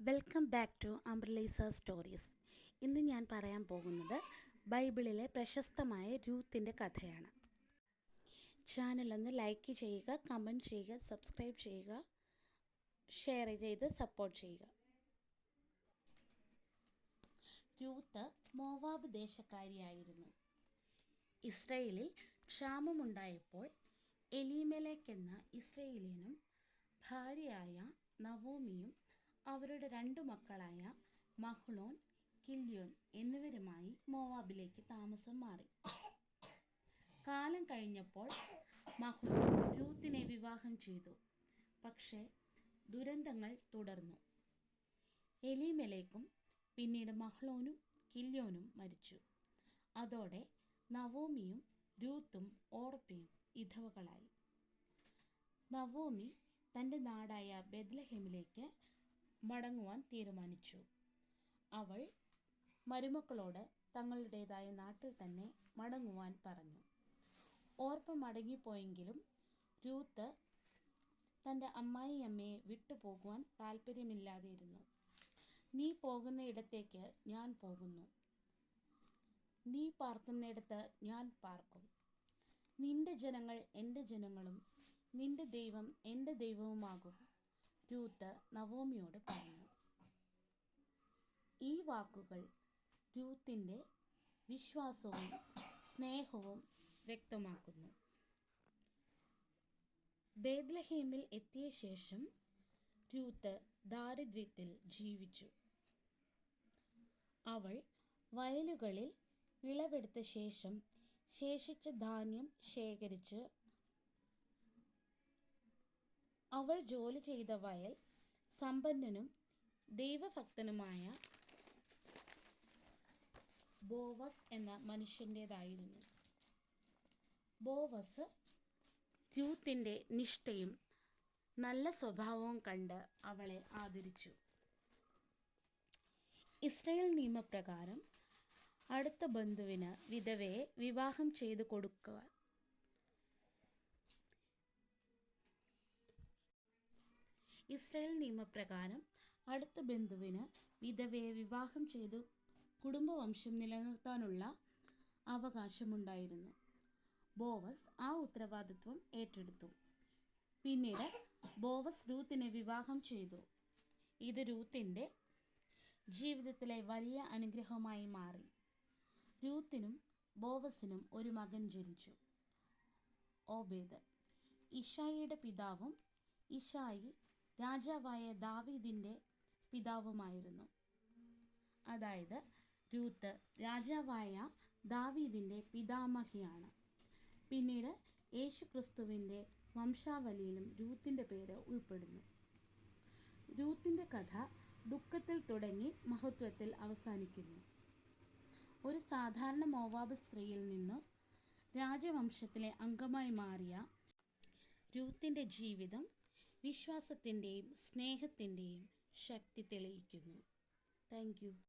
Welcome back to അംബ്രലൈസ stories. ഇന്ന് ഞാൻ പറയാൻ പോകുന്നത് ബൈബിളിലെ പ്രശസ്തമായ രൂത്തിൻ്റെ കഥയാണ്. ചാനലൊന്ന് ലൈക്ക് ചെയ്യുക, കമൻറ്റ് ചെയ്യുക, സബ്സ്ക്രൈബ് ചെയ്യുക, ഷെയർ ചെയ്ത് സപ്പോർട്ട് ചെയ്യുക. രൂത്ത് മോവാബ് ദേശക്കാരിയായിരുന്നു. ഇസ്രയേലിൽ ക്ഷാമമുണ്ടായപ്പോൾ എലീമേലെക്ക് എന്ന ഇസ്രയേലിയനും ഭാര്യയായ നവോമിയും അവരുടെ 2 മക്കളായ മഹ്ലോൻ, കില്യോൻ എന്നിവരുമായി മോവാബിലേക്ക് താമസം മാറി. കാലം കഴിഞ്ഞപ്പോൾ മഹ്ലോൻ രൂത്തിനെ വിവാഹം ചെയ്തു. പക്ഷേ ദുരന്തങ്ങൾ തുടർന്നു. എലീമേലെക്കും പിന്നീട് മഹ്ലോനും കില്യോനും മരിച്ചു. അതോടെ നവോമിയും രൂത്തും ഓർപ്പയും വിധവകളായി. നവോമി തൻ്റെ നാടായ ബെത്ലഹേമിലേക്ക് മടങ്ങുവാൻ തീരുമാനിച്ചു. അവൾ മരുമക്കളോട് തങ്ങളുടേതായ നാട്ടിൽ തന്നെ മടങ്ങുവാൻ പറഞ്ഞു. ഓർപ്പ മടങ്ങിപ്പോയെങ്കിലും രൂത്ത് തൻ്റെ അമ്മായിയമ്മയെ വിട്ടുപോകുവാൻ താല്പര്യമില്ലാതെയിരുന്നു. നീ പോകുന്ന ഇടത്തേക്ക് ഞാൻ പോകുന്നു, നീ പാർക്കുന്നിടത്ത് ഞാൻ പാർക്കും. നിന്റെ ജനങ്ങൾ എൻ്റെ ജനങ്ങളും നിന്റെ ദൈവം എൻ്റെ ദൈവവുമാകും, രൂത്ത് നവോമിയോട് പറഞ്ഞു. ഈ വാക്കുകൾ രൂത്തിൻ്റെ വിശ്വാസവും സ്നേഹവും വ്യക്തമാക്കുന്നു. ബേത്ലഹേമിൽ എത്തിയ ശേഷം രൂത്ത് ദാരിദ്ര്യത്തിൽ ജീവിച്ചു. അവൾ വയലുകളിൽ വിളവെടുത്ത ശേഷം ശേഷിച്ച ധാന്യം ശേഖരിച്ച് അവൾ ജോലി ചെയ്ത വയൽ സമ്പന്നനും ദൈവഭക്തനുമായ ബോവസ് എന്ന മനുഷ്യൻ്റേതായിരുന്നു. ബോവസ് രൂത്തിൻ്റെ നിഷ്ഠയും നല്ല സ്വഭാവവും കണ്ട് അവളെ ആദരിച്ചു. ഇസ്രായേൽ നിയമപ്രകാരം അടുത്ത ബന്ധുവിന് വിധവയെ വിവാഹം ചെയ്തു കൊടുക്കുവാൻ കുടുംബവംശം നിലനിർത്താനുള്ള അവകാശമുണ്ടായിരുന്നു. ബോവസ് ആ ഉത്തരവാദിത്വം ഏറ്റെടുത്തു. പിന്നീട് ബോവസ് രൂത്തിനെ വിവാഹം ചെയ്തു. ഇത് രൂത്തിൻ്റെ ജീവിതത്തിലെ വലിയ അനുഗ്രഹമായി മാറി. രൂത്തിനും ബോവസിനും ഒരു മകൻ ജനിച്ചു, ഓബേദ്. ഇശായിയുടെ പിതാവും ഇശായി രാജാവായ ദാവീദിൻ്റെ പിതാവുമായിരുന്നു. അതായത് രൂത്ത് രാജാവായ ദാവീദിൻ്റെ പിതാമഹിയാണ്. പിന്നീട് യേശുക്രിസ്തുവിൻ്റെ വംശാവലിയിലും രൂത്തിൻ്റെ പേര് ഉൾപ്പെടുന്നു. രൂത്തിൻ്റെ കഥ ദുഃഖത്തിൽ തുടങ്ങി മഹത്വത്തിൽ അവസാനിക്കുന്നു. ഒരു സാധാരണ മോവാബ് സ്ത്രീയിൽ നിന്ന് രാജവംശത്തിലെ അംഗമായി മാറിയ രൂത്തിൻ്റെ ജീവിതം വിശ്വാസത്തിൻ്റെയും സ്നേഹത്തിൻ്റെയും ശക്തി തെളിയിക്കുന്നു. Thank you.